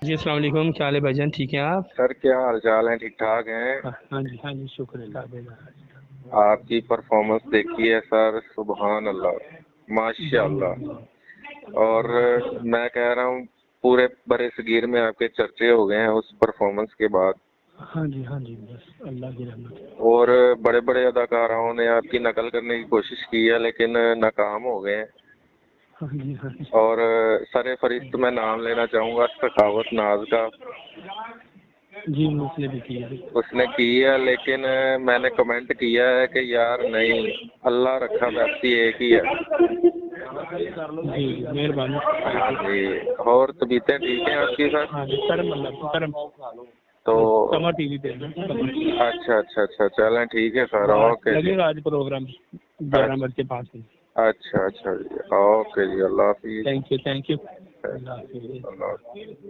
جی السلام علیکم، کیا حال ہے بھائی جان؟ ٹھیک ہیں آپ؟ سر کیا حال چال ہیں؟ ٹھیک ٹھاک ہیں؟ ہاں جی شکر اللہ۔ آپ کی پرفارمنس دیکھی ہے سر، سبحان اللہ، ماشاء اللہ۔ اور میں کہہ رہا ہوں پورے برے صغیر میں آپ کے چرچے ہو گئے ہیں اس پرفارمنس کے بعد۔ ہاں جی بس اللہ کی رحمت ہے۔ اور بڑے بڑے اداکاروں نے آپ کی نقل کرنے کی کوشش کی ہے لیکن ناکام ہو گئے ہیں۔ ہاں جی اور سر فہرست میں نام لینا چاہوں گا سخاوت ناز کا۔ جی اس نے بھی کیا ہے۔ اس نے کی ہے لیکن میں نے کمنٹ کیا ہے کہ یار نہیں، اللہ رکھا ویسی ایک ہی ہے۔ جی مہربانی۔ ہاں جی، اور طبیعتیں ٹھیک ہیں آپ کی سر؟ ہاں جی کرم تو سما ٹی وی پہ۔ اچھا چلیں ٹھیک ہے سر، اوکے جی۔ لگے گا آج پروگرام 11:05 بجے۔ اچھا جی، اوکے جی، اللہ حافظ۔ تھینک یو اللہ حافظ۔ اللہ حافظ۔